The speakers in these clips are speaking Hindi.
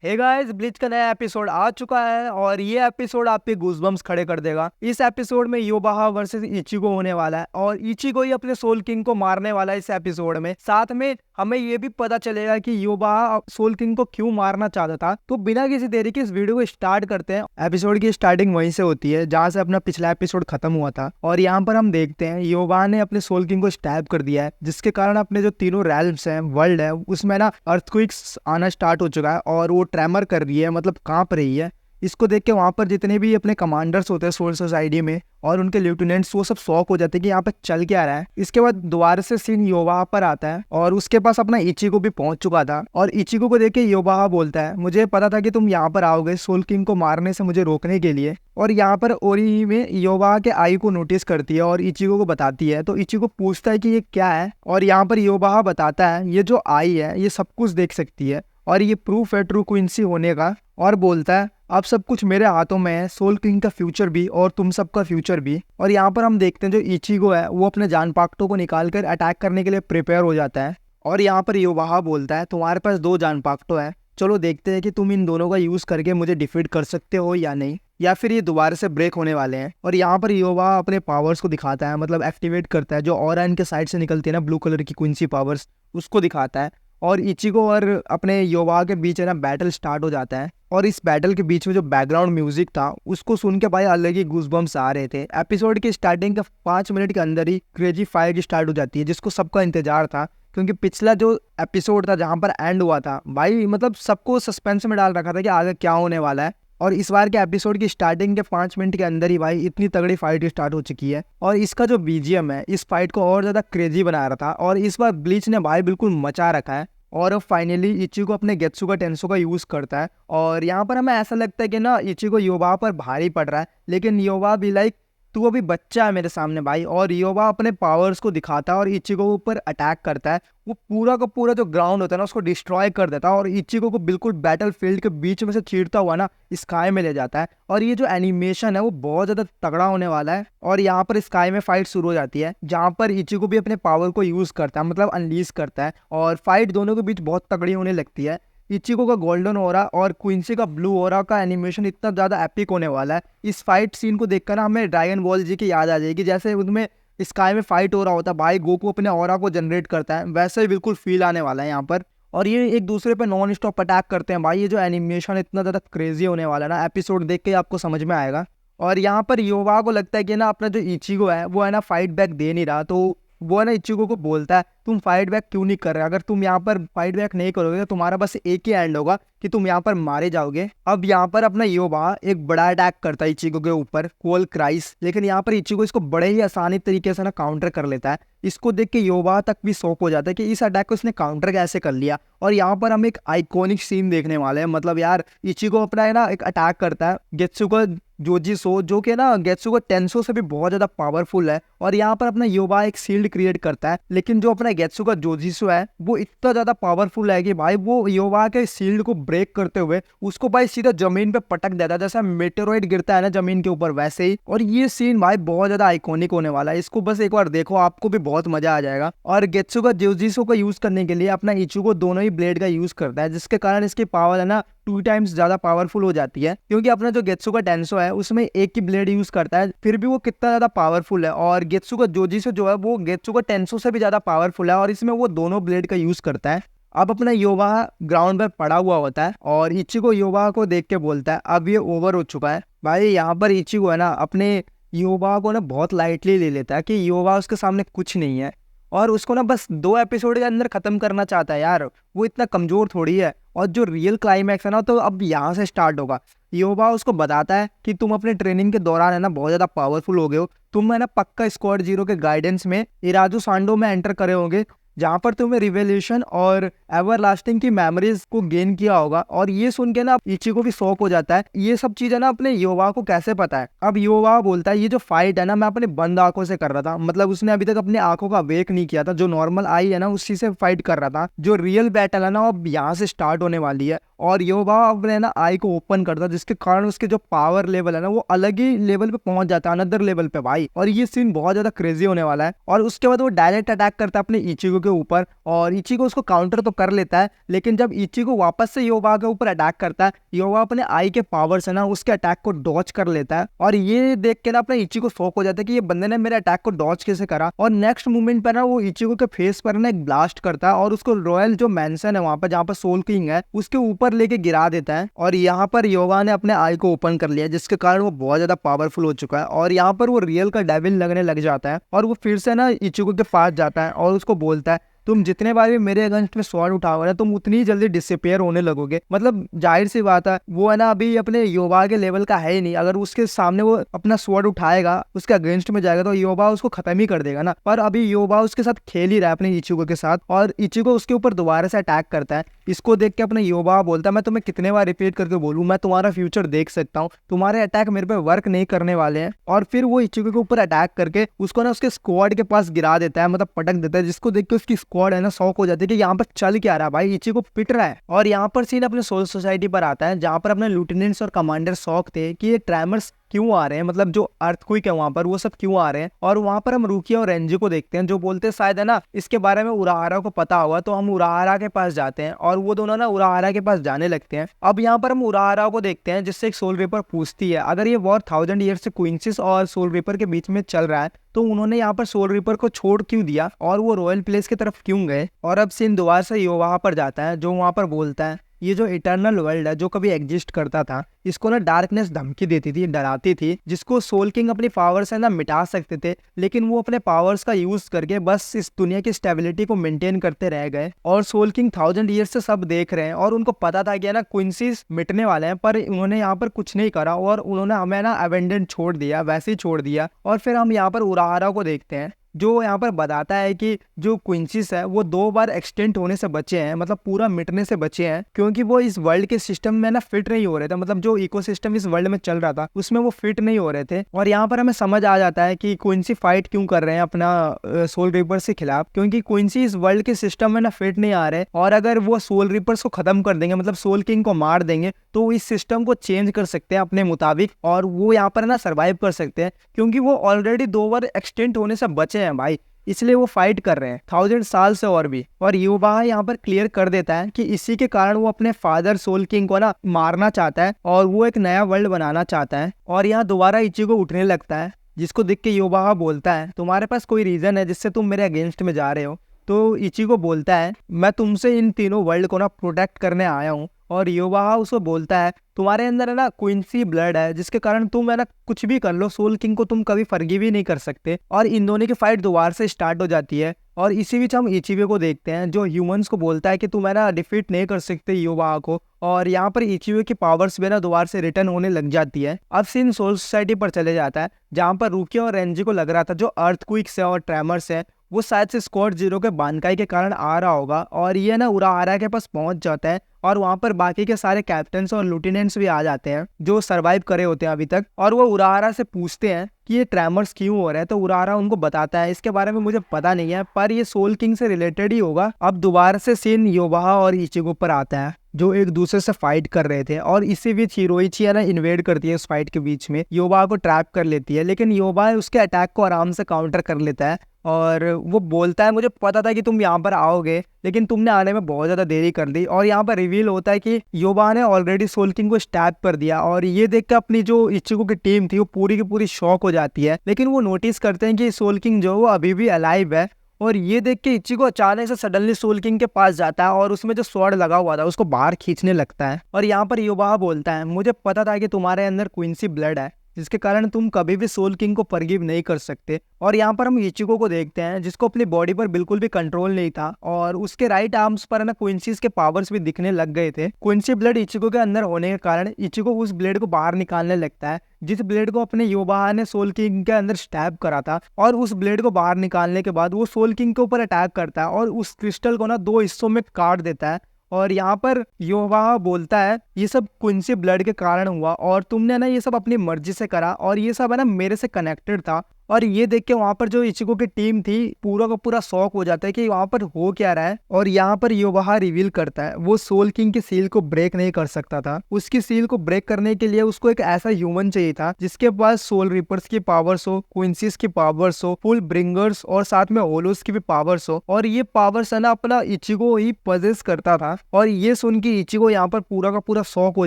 हे गाइस, ब्लीच का नया एपिसोड आ चुका है और ये एपिसोड आपके गूज़बम्प्स खड़े कर देगा। इस एपिसोड में योबाहा वर्सेस इचिगो होने वाला है और इचिगो ही अपने सोल किंग को मारने वाला है इस एपिसोड में। साथ में हमें ये भी पता चलेगा कि योबाहा सोल किंग को क्यों मारना चाहता था। तो बिना किसी देरी के इस वीडियो को स्टार्ट करते हैं। एपिसोड की स्टार्टिंग वहीं से होती है जहाँ से अपना पिछला एपिसोड खत्म हुआ था और यहाँ पर हम देखते हैं योबाहा ने अपने सोल किंग को स्टैब कर दिया है, जिसके कारण अपने जो तीनों रेल्म्स हैं, वर्ल्ड है, उसमें ना अर्थक्वेक्स आना स्टार्ट हो चुका है और वो ट्रेमर कर रही है, मतलब कांप रही है। इसको देख के वहां पर जितने भी अपने कमांडर्स होते हैं सोल सोसाइटी में और उनके लेफ्टिनेंट्स, वो सब शॉक हो जाते हैं कि यहाँ पे चल क्या रहा है। इसके बाद दोबारा से सीन योबाहा पर आता है और उसके पास अपना इचिगो भी पहुंच चुका था और इचिगो को देख के योबाहा बोलता है, मुझे पता था कि तुम यहाँ पर आओगे सोल किंग को मारने से मुझे रोकने के लिए। और यहाँ पर ओरी में योबाहा के आई को नोटिस करती है और इचिगो को बताती है। तो इचिगो पूछता है कि ये क्या है और यहाँ पर योबाहा बताता है ये जो आई है ये सब कुछ देख सकती है और ये प्रूफ है ट्रू क्विंसी होने का, और बोलता है अब सब कुछ मेरे हाथों में है, सोल किंग का फ्यूचर भी और तुम सबका फ्यूचर भी। और यहाँ पर हम देखते हैं जो इचिगो है वो अपने जान पाक्टो को निकालकर अटैक करने के लिए प्रिपेयर हो जाता है और यहाँ पर योबाहा बोलता है तुम्हारे पास 2 जान पाक्टो है, चलो देखते हैं कि तुम इन दोनों का यूज करके मुझे डिफीट कर सकते हो या नहीं, या फिर ये दोबारा से ब्रेक होने वाले हैं। और यहाँ पर योबाहा अपने पावर्स को दिखाता है, मतलब एक्टिवेट करता है, जो ऑरा इनके साइड से निकलती है ना ब्लू कलर की क्विंसी पावर्स, उसको दिखाता है। और इचिगो और अपने योबाहा के बीच है ना बैटल स्टार्ट हो जाता है और इस बैटल के बीच में जो बैकग्राउंड म्यूजिक था उसको सुन के भाई अलग ही गूज़बम्प्स आ रहे थे। एपिसोड की स्टार्टिंग के 5 मिनट के अंदर ही क्रेजी फायर स्टार्ट हो जाती है, जिसको सबका इंतजार था, क्योंकि पिछला जो एपिसोड था जहां पर एंड हुआ था भाई, मतलब सबको सस्पेंस में डाल रखा था कि आगे क्या होने वाला है। और इस बार के एपिसोड की स्टार्टिंग के 5 मिनट के अंदर ही भाई इतनी तगड़ी फाइट स्टार्ट हो चुकी है और इसका जो बीजीएम है इस फाइट को और ज्यादा क्रेजी बना रहा था और इस बार ब्लीच ने भाई बिल्कुल मचा रखा है। और अब फाइनली इचिगो अपने गेत्सुगा टेंसो का यूज करता है और यहाँ पर हमें ऐसा लगता है कि ना इचिगो योबाहा पर भारी पड़ रहा है, लेकिन योबाहा भी लाइक तू अभी बच्चा है मेरे सामने भाई। और योबाहा अपने पावर्स को दिखाता है और इचिगो के ऊपर अटैक करता है। वो पूरा का पूरा जो ग्राउंड होता है ना उसको डिस्ट्रॉय कर देता है और इचिगो को बिल्कुल बैटल फील्ड के बीच में से चीरता हुआ ना स्काई में ले जाता है। और ये जो एनिमेशन है वो बहुत ज्यादा तगड़ा होने वाला है और यहाँ पर स्काई में फाइट शुरू हो जाती है जहाँ पर इचिगो भी अपने पावर को यूज करता है, मतलब अनलीज करता है और फाइट दोनों के बीच बहुत तगड़ी होने लगती है। इचिगो का गोल्डन ओरा और क्विंसी का ब्लू ओरा का एनिमेशन इतना ज्यादा एपिक होने वाला है। इस फाइट सीन को देखकर ना हमें ड्रैगन बॉल जी की याद आ जाएगी, जैसे उनमें स्काई में फाइट हो रहा होता है, भाई गोकू अपने ओरा को जनरेट करता है, वैसे ही बिल्कुल फील आने वाला है यहाँ पर। और ये एक दूसरे पे नॉन स्टॉप अटैक करते हैं भाई। ये जो एनिमेशन इतना ज्यादा क्रेजी होने वाला है ना, एपिसोड देख के आपको समझ में आएगा। और यहाँ पर योबाहा को लगता है कि ना अपना जो इचिगो है वो है ना फाइट बैक दे नहीं रहा, तो वो है ना इचिगो को बोलता है तुम फाइट बैक क्यों नहीं कर रहे, अगर तुम यहाँ पर फाइट बैक नहीं करोगे तो तुम्हारा बस एक ही एंड होगा कि तुम यहाँ पर मारे जाओगे। अब यहाँ पर अपना योबाहा एक बड़ा अटैक करता है इचिगो के ऊपर, कोल क्राइस, लेकिन यहाँ पर इचिगो इसको बड़े ही आसानी तरीके से ना काउंटर कर लेता है। इसको देख के योबाहा तक भी शॉक हो जाता है कि इस अटैक को इसने काउंटर कैसे कर लिया। और यहाँ पर हम एक आइकॉनिक सीन देखने वाले हैं, मतलब यार इचिगो अपना है ना एक अटैक करता है गेत्सुगा जोजिसो, जो कि ना गेत्सुगा टेंसो से भी बहुत ज्यादा पावरफुल है। और यहाँ पर अपना योबाहा एक शील्ड क्रिएट करता है, लेकिन जो अपना गेत्सुगा जोजिसो है वो इतना ज्यादा पावरफुल है कि भाई वो योबाहा के शील्ड को ब्रेक करते हुए उसको भाई सीधा जमीन पे पटक देता है, जैसा मेटेरोइड गिरता है ना जमीन के ऊपर वैसे ही। और ये सीन भाई बहुत ज्यादा आइकॉनिक होने वाला है, इसको बस एक बार देखो, आपको भी बहुत मजा आ जाएगा। और गेत्सुगा जोजिसो को यूज करने के लिए अपना इचिगो दोनों ही ब्लेड का यूज करता है, जिसके कारण इसकी पावर है ना 2 टाइम्स ज्यादा पावरफुल हो जाती है, क्योंकि अपना जो गेत्सुगा टेंसो है उसमें एक ही ब्लेड यूज करता है, फिर भी वो कितना ज्यादा पावरफुल है। और गेत्सुगा जोजिसो जो है वो गेत्सुगा टेंसो से भी ज्यादा पावरफुल है और इसमें वो दोनों ब्लेड का यूज करता है। अब अपना योबाहा ग्राउंड पर पड़ा हुआ होता है और इचिगो योबाहा को देख के बोलता है अब ये ओवर हो चुका है। भाई यहाँ पर इचिगो है ना अपने योबाहा को ना बहुत लाइटली ले लेता है कि योबाहा उसके सामने कुछ नहीं है और उसको ना बस 2 एपिसोड के अंदर खत्म करना चाहता है। यार वो इतना कमजोर थोड़ी है। और जो रियल क्लाइमैक्स है ना तो अब यहाँ से स्टार्ट होगा। योबाहा उसको बताता है कि तुम अपने ट्रेनिंग के दौरान है ना बहुत ज्यादा पावरफुल हो गए हो, तुम है ना पक्का स्क्वाड 0 के गाइडेंस में इराजू सांडो में एंटर करे होंगे, जहाँ पर तुम्हें रिवेल्यूशन और एवरलास्टिंग की मेमोरीज को गेन किया होगा। और ये सुन के ना इचिगो भी शॉक हो जाता है, ये सब चीजें ना अपने योबाहा को कैसे पता है। अब योबाहा बोलता है ये जो फाइट है ना मैं अपने बंद आंखों से कर रहा था, मतलब उसने अभी तक अपनी आंखों का वेक नहीं किया था, जो नॉर्मल आई है ना उसी से फाइट कर रहा था। जो रियल बैटल है ना अब यहाँ से स्टार्ट होने वाली है और योबा अपने ना आई को ओपन करता है, जिसके कारण उसके जो पावर लेवल है ना वो अलग ही लेवल पे पहुंच जाता है, अनदर लेवल पे भाई। और ये सीन बहुत ज्यादा क्रेजी होने वाला है। और उसके बाद वो डायरेक्ट अटैक करता है अपने इचिगो के ऊपर, और इचिगो उसको काउंटर तो कर लेता है, लेकिन जब इचिगो वापस से योबा के ऊपर अटैक करता है, योबा अपने आई के पावर से ना उसके अटैक को डॉच कर लेता है। और ये देख के ना अपने इचिगो शॉक हो जाता है कि ये बंदे ने मेरे अटैक को डॉच कैसे करा। और नेक्स्ट मूवमेंट पर ना वो इचिगो के फेस पर ना एक ब्लास्ट करता है और उसको रॉयल जो मैंशन है वहां पर जहाँ पर सोल किंग है उसके ऊपर लेके गिरा देता है। और यहाँ पर योबा ने अपने आई को ओपन कर लिया, जिसके कारण वो बहुत ज्यादा पावरफुल हो चुका है। और यहाँ पर वो रियल का डेविल लगने लग जाता है और वो फिर से ना इचिगो के पास जाता है और उसको बोलता है तुम जितने बार भी मेरे अगेंस्ट में स्वॉर्ड उठाओगे ना तुम उतनी ही जल्दी डिसअपियर होने लगोगे। मतलब जाहिर सी बात है वो है ना अभी अपने योबा के लेवल का है ही नहीं, अगर उसके सामने वो अपना स्वॉर्ड उठाएगा उसके अगेंस्ट में जाएगा तो योबा उसको खत्म ही कर देगा ना। पर अभी योबा उसके साथ खेल ही रहा है अपने इचिगो के साथ, और इचिगो उसके ऊपर दोबारा से अटैक करता है। इसको देख के अपने योबा बोलता है मैं तुम्हें कितने बार रिपीट करके बोलूं, मैं तुम्हारा फ्यूचर देख सकता हूँ, तुम्हारे अटैक मेरे पे वर्क नहीं करने वाले हैं। और फिर वो इचिगो के ऊपर अटैक करके उसको ना उसके स्क्वाड के पास गिरा देता है, मतलब पटक देता है, जिसको देख के उसकी स्क्वाड है ना शॉक हो जाती है कि यहाँ पर चल क्या रहा है भाई, इचिगो पिट रहा है। और यहाँ पर सीन अपने सोल सोसाइटी पर आता है जहाँ पर अपने लिeutenants और कमांडर शॉक थे कि ये ट्रैमर्स क्यों आ रहे हैं, मतलब जो अर्थक्वेक है वहां पर वो सब क्यों आ रहे हैं। और वहां पर हम रुकिया और रेंजी को देखते हैं जो बोलते हैं शायद है ना इसके बारे में उराहारा को पता होगा, तो हम उराहारा के पास जाते हैं और वो दोनों ना उराहारा के पास जाने लगते हैं। अब यहाँ पर हम उराहारा को देखते हैं जिससे एक सोल रीपर पूछती है अगर ये वॉर 1000 ईयर से क्वींसिस और सोल रीपर के बीच में चल रहा है तो उन्होंने यहाँ पर सोल रीपर को छोड़ क्यों दिया और वो रॉयल प्लेस की तरफ क्यों गए। और अब सीन दोबारा से योबा पर जाता है जो वहां पर बोलता है ये जो इटर्नल वर्ल्ड है जो कभी एग्जिस्ट करता था इसको ना डार्कनेस धमकी देती थी, डराती थी, जिसको सोल किंग अपनी पावर से ना मिटा सकते थे, लेकिन वो अपने पावर्स का यूज करके बस इस दुनिया की स्टेबिलिटी को मेंटेन करते रह गए। और सोल किंग 1000 ईयर से सब देख रहे हैं और उनको पता था कि ना क्वींसीज मिटने वाले हैं, पर उन्होंने यहाँ पर कुछ नहीं करा और उन्होंने हमें ना अबेंडन छोड़ दिया, वैसे ही छोड़ दिया। और फिर हम यहाँ पर उराहारा को देखते हैं जो यहाँ पर बताता है कि जो क्वींसीज है वो 2 बार एक्सटेंट होने से बचे हैं, मतलब पूरा मिटने से बचे हैं, क्योंकि वो इस वर्ल्ड के सिस्टम में ना फिट नहीं हो रहे थे, मतलब जो इकोसिस्टम इस वर्ल्ड में चल रहा था उसमें वो फिट नहीं हो रहे थे। और यहाँ पर हमें समझ आ जाता है कि क्वींसी फाइट क्यों कर रहे हैं अपना सोल रीपर्स के खिलाफ, क्योंकि क्वींसी इस वर्ल्ड के सिस्टम में ना फिट नहीं आ रहे, और अगर वो सोल रीपर्स को खत्म कर देंगे, मतलब सोल किंग को मार देंगे, तो इस सिस्टम को चेंज कर सकते हैं अपने मुताबिक और वो यहाँ पर ना सर्वाइव कर सकते हैं, क्योंकि वो ऑलरेडी 2 बार एक्सटेंट होने से बचे हैं भाई, इसलिए वो फाइट कर रहे हैं 1000 साल से और भी। और युवा यहाँ पर क्लियर कर देता है कि इसी के कारण वो अपने फादर सोल किंग को ना मारना चाहता है और वो एक नया वर्ल्ड बनाना चाहता है। और यहाँ दोबारा इचिगो उठने लगता है, जिसको देख के युवा बोलता है तुम्हारे पास कोई रीजन है जिससे तुम मेरे अगेंस्ट में जा रहे हो। तो इचिगो बोलता है मैं तुमसे इन तीनों वर्ल्ड को ना प्रोटेक्ट करने आया हूँ। और युवा उसको बोलता है तुम्हारे अंदर है ना क्वींसी ब्लड है, जिसके कारण तुम है ना कुछ भी कर लो, सोल किंग को तुम कभी फॉरगिव ही नहीं कर सकते। और इन दोनों की फाइट दोबारा से स्टार्ट हो जाती है। और इसी बीच हम इचिबे को देखते हैं जो ह्यूमंस को बोलता है कि तुम है ना डिफीट नहीं कर सकते युवा को। और यहाँ पर इचिबे की पावर्स भी ना दोबारा से रिटर्न होने लग जाती है। अब सीन सोल सोसाइटी पर चले जाता है जहाँ पर रुकिया और रेंजी को लग रहा था जो अर्थक्वेक्स है और ट्रेमर्स है वो शायद से स्क्वाड 0 के बानकाई के कारण आ रहा होगा। और ये ना उराहारा के पास पहुंच जाता है और वहां पर बाकी के सारे कैप्टन्स और लुटिनेंट्स भी आ जाते हैं जो सरवाइव करे होते हैं अभी तक। और वो उराहारा से पूछते हैं कि ये ट्रेमर्स क्यों हो रहे हैं, तो उराहारा उनको बताता है इसके बारे में मुझे पता नहीं है पर ये सोल किंग से रिलेटेड ही होगा। अब दोबारा से सीन योबाहा और इचिगो पर आता है जो एक दूसरे से फाइट कर रहे थे। और इसी बीच हिरोइची है ना इन्वेड करती है उस फाइट के बीच में, योबाहा को ट्रैप कर लेती है, लेकिन योबाहा उसके अटैक को आराम से काउंटर कर लेता है। और वो बोलता है मुझे पता था कि तुम यहाँ पर आओगे लेकिन तुमने आने में बहुत ज्यादा देरी कर दी। और यहाँ पर रिवील होता है कि योबाहा ने ऑलरेडी सोल किंग को स्टैप कर दिया। और ये देख कर अपनी जो इचिगो की टीम थी वो पूरी की पूरी शॉक हो जाती है, लेकिन वो नोटिस करते हैं कि सोल किंग जो वो अभी भी अलाइव है। और ये देख के इचिगो अचानक से सडनली सोल किंग के पास जाता है और उसमें जो स्वॉर्ड लगा हुआ था उसको बाहर खींचने लगता है। और यहाँ पर योबाहा बोलता है मुझे पता था कि तुम्हारे अंदर क्वींसी ब्लड है जिसके कारण तुम कभी भी सोल किंग को फॉरगिव नहीं कर सकते। और यहाँ पर हम इचिगो को देखते हैं जिसको अपनी बॉडी पर बिल्कुल भी कंट्रोल नहीं था और उसके राइट आर्म्स पर ना क्वींसीज के पावर्स भी दिखने लग गए थे। क्वींसी ब्लड इचिगो के अंदर होने के कारण इचिगो उस ब्लेड को बाहर निकालने लगता है जिस ब्लेड को अपने योबाहा ने सोल किंग के अंदर स्टैब करा था। और उस ब्लेड को बाहर निकालने के बाद वो सोल किंग के ऊपर अटैक करता है और उस क्रिस्टल को ना 2 हिस्सों में काट देता है। और यहाँ पर योबाहा बोलता है ये सब क्वींसी ब्लड के कारण हुआ और तुमने ना ये सब अपनी मर्जी से करा और ये सब है ना मेरे से कनेक्टेड था। और ये देख के वहां पर जो इचिको की टीम थी पूरा का पूरा शॉक हो जाता है कि वहां पर हो क्या रहा है। और यहाँ पर योबाहा रिवील करता है वो सोल किंग की सील को ब्रेक नहीं कर सकता था। उसकी सील को ब्रेक करने के लिए उसको एक ऐसा ह्यूमन चाहिए था जिसके पास सोल रिपर्स की पावर्स हो, क्विंसीज की पावर्स हो, फुल ब्रिंगर्स और साथ में होलोस की भी पावर्स हो। और ये पावर्स है ना अपना इचिको ही पजेस करता था। और ये सुन के इचिको यहाँ पर पूरा का पूरा शॉक हो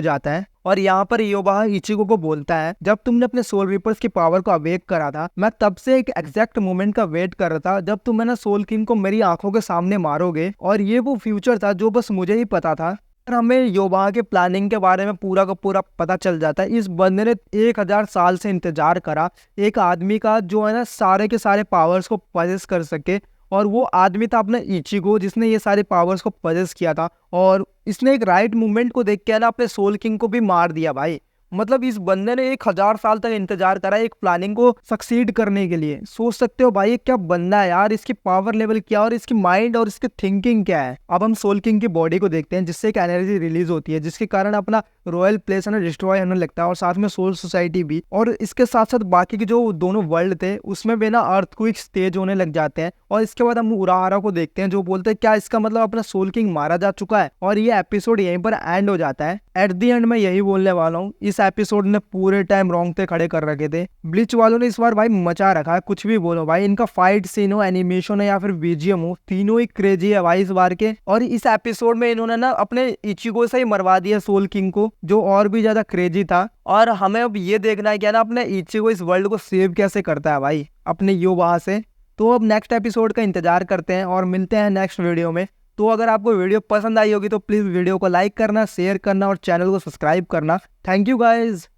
जाता है। और यहाँ पर योबाहा इचिको को बोलता है जब तुमने अपने सोल रिपर्स की पावर को अवेक करा था, मैं तब से एक एग्जैक्ट मोमेंट का वेट कर रहा था जब तुम है ना सोल किंग को मेरी आंखों के सामने मारोगे। और ये वो फ्यूचर था जो बस मुझे ही पता था। हमें योबाहा के प्लानिंग के बारे में पूरा का पूरा पता चल जाता है। इस बंदे ने 1000 साल से इंतजार करा एक आदमी का जो है ना सारे के सारे पावर्स को पजेस कर सके। और वो आदमी था अपना इचिको जिसने ये सारे पावर्स को पजेस किया था। और इसने एक राइट मूवमेंट को देख के ना अपने सोल किंग को भी मार दिया भाई। मतलब इस बंदे ने 1000 साल तक इंतजार करा एक प्लानिंग को सक्सीड करने के लिए। सोच सकते हो भाई ये क्या बंदा है यार, इसकी पावर लेवल क्या और इसकी माइंड और इसकी थिंकिंग क्या है। अब हम सोल किंग की बॉडी को देखते हैं जिससे एक एनर्जी रिलीज होती है जिसके कारण अपना रॉयल प्लेस है ना डिस्ट्रॉय होने लगता है और साथ में सोल सोसाइटी भी। और इसके साथ साथ बाकी के जो दोनों वर्ल्ड थे उसमें भी ना अर्थक्वेक्स तेज होने लग जाते हैं। और इसके बाद हम उराहारा को देखते हैं जो बोलते हैं क्या इसका मतलब अपना सोल किंग मारा जा चुका है। और ये एपिसोड यहीं पर एंड हो जाता है। एट दी एंड मैं यही बोलने वाला हूँ, इस एपिसोड ने पूरे टाइम रोंगटे खड़े कर रखे थे। ब्लिच वालों ने इस बार भाई मचा रखा है। कुछ भी बोलो भाई, इनका फाइट सीन हो, एनिमेशन हो या फिर बीजीएम हो, तीनों ही क्रेजी है भाई इस बार के। और इस एपिसोड में इन्होंने ना अपने इचिको से ही मरवा दिया सोल किंग को जो और भी ज्यादा क्रेजी था। और हमें अब ये देखना है क्या ना अपने इचिको इस वर्ल्ड को सेव कैसे करता है भाई अपने योबाहा से। तो अब नेक्स्ट एपिसोड का इंतजार करते हैं और मिलते हैं नेक्स्ट वीडियो में। तो अगर आपको वीडियो पसंद आई होगी तो प्लीज वीडियो को लाइक करना, शेयर करना और चैनल को सब्सक्राइब करना। Thank you guys.